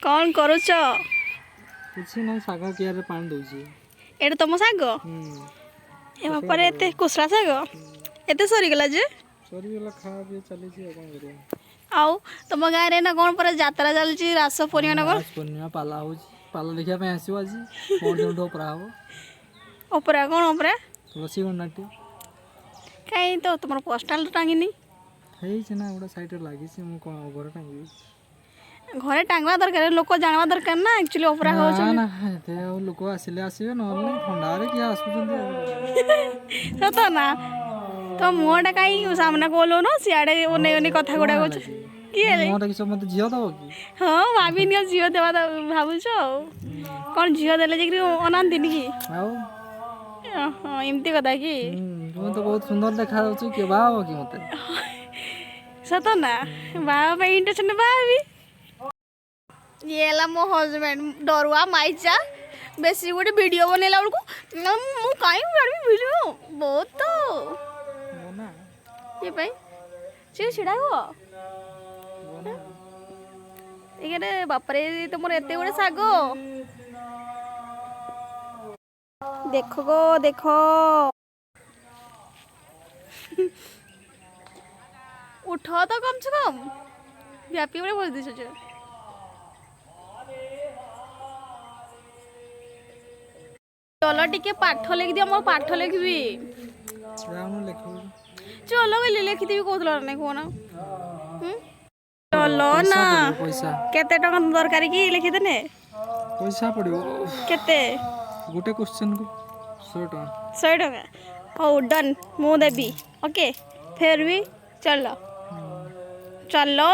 कौन करुच कुछ ना साग कियारे पानी दउची एटा तुम साग ए बापर एते कुसला साग एते सरी गला जे सरी वाला खा भी चली छी कोन करिया आउ तुम गाँव रे ना कौन पर यात्रा चलची रास पूर्णिमा ना कौन रास पूर्णिमा पाला हो पाला देखिया पे आसीव आज मोर जन डोपरा हो ओपरा कौन ओपरा तुलसी गणनाट्य कहीं तो तुम पोस्टाल टांगिनी हेई छना गोटा साइड रे लागी छी मु कोन घर टांगी घरे टांगवा दरकार लोक जानवा दरकार ना एक्चुअली ओपरा हो ना ना ते लोक आसिले आसीबे नहले ठंडा रे किया आसुचंदी सत ना तो मुहटा कहीं सामना कोलो न सियाड़े ओने ओने कथा गुड़ा कुछ किए मोटा किस मते झियो दबो की हाँ भाभी नियो झियो देवा भाबुछ कौन झियो देले जे अनांतिनी की आउ हाँ एमती कथा की तुम तो बहुत सुंदर देखा जाउछ के बाबा की मते सत ना बाबा पे इंटरेस्ट ने भाभी ये ला मो हस्बैंड डरुआ माइचा बेसी गोटे वीडियो बनेला बेलू मु काई करबी वीडियो बहुत तो मोना ये भाई चे छिड़ा हो मोना इगरे बाप रे तुमर एते गोटे सागो देखो गो देखो उठो तो कम से कम व्यापी बड़े बोल दी सोचे चलो टिके पाठ लिख दियो मो पाठ लिखबी राउन लिखो चलो बोली लिखिदेवी कहूला ना कोना चलो ना पैसा केते टका दरकारी की लिखिदेने पैसा पड़िबो केते गोटे क्वेश्चन को 100 टका 100 टका हो डन मु देबी ओके फिर भी चलो चलो